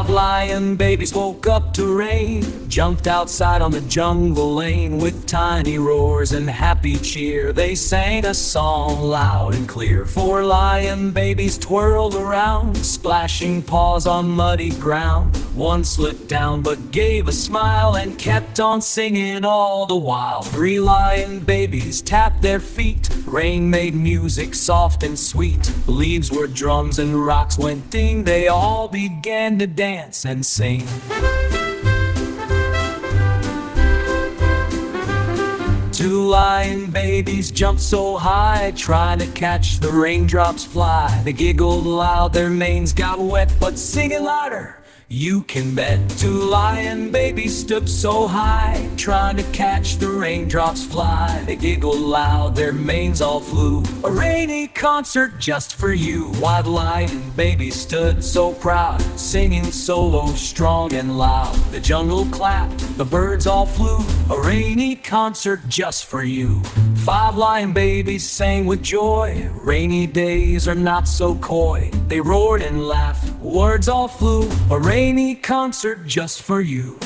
Five lion babies woke up to rain, jumped outside on the jungle lane. With tiny roars and happy cheer, they sang a song loud and clear. Four lion babies twirled around, splashing paws on muddy ground. One slipped down but gave a smile and kept on singing all the while. Three lion babies tapped their feet, rain made music soft and sweet. Leaves were drums and rocks went ding, they all began to dance and sing. Two lion babies jumped so high, trying to catch the raindrops fly. They giggled loud, their manes got wet, but singing louder, you can bet. Two lion babies stood so high, trying to catch the raindrops fly. They giggled loud, their manes all flew. A rainy concert just for you. While the lion babies stood so proud, singing solo strong and loud. The jungle clapped, the birds all flew. A rainy concert just for you. Five lion babies sang with joy, rainy days are not so coy. They roared and laughed, words all flew. A rainy concert just for you.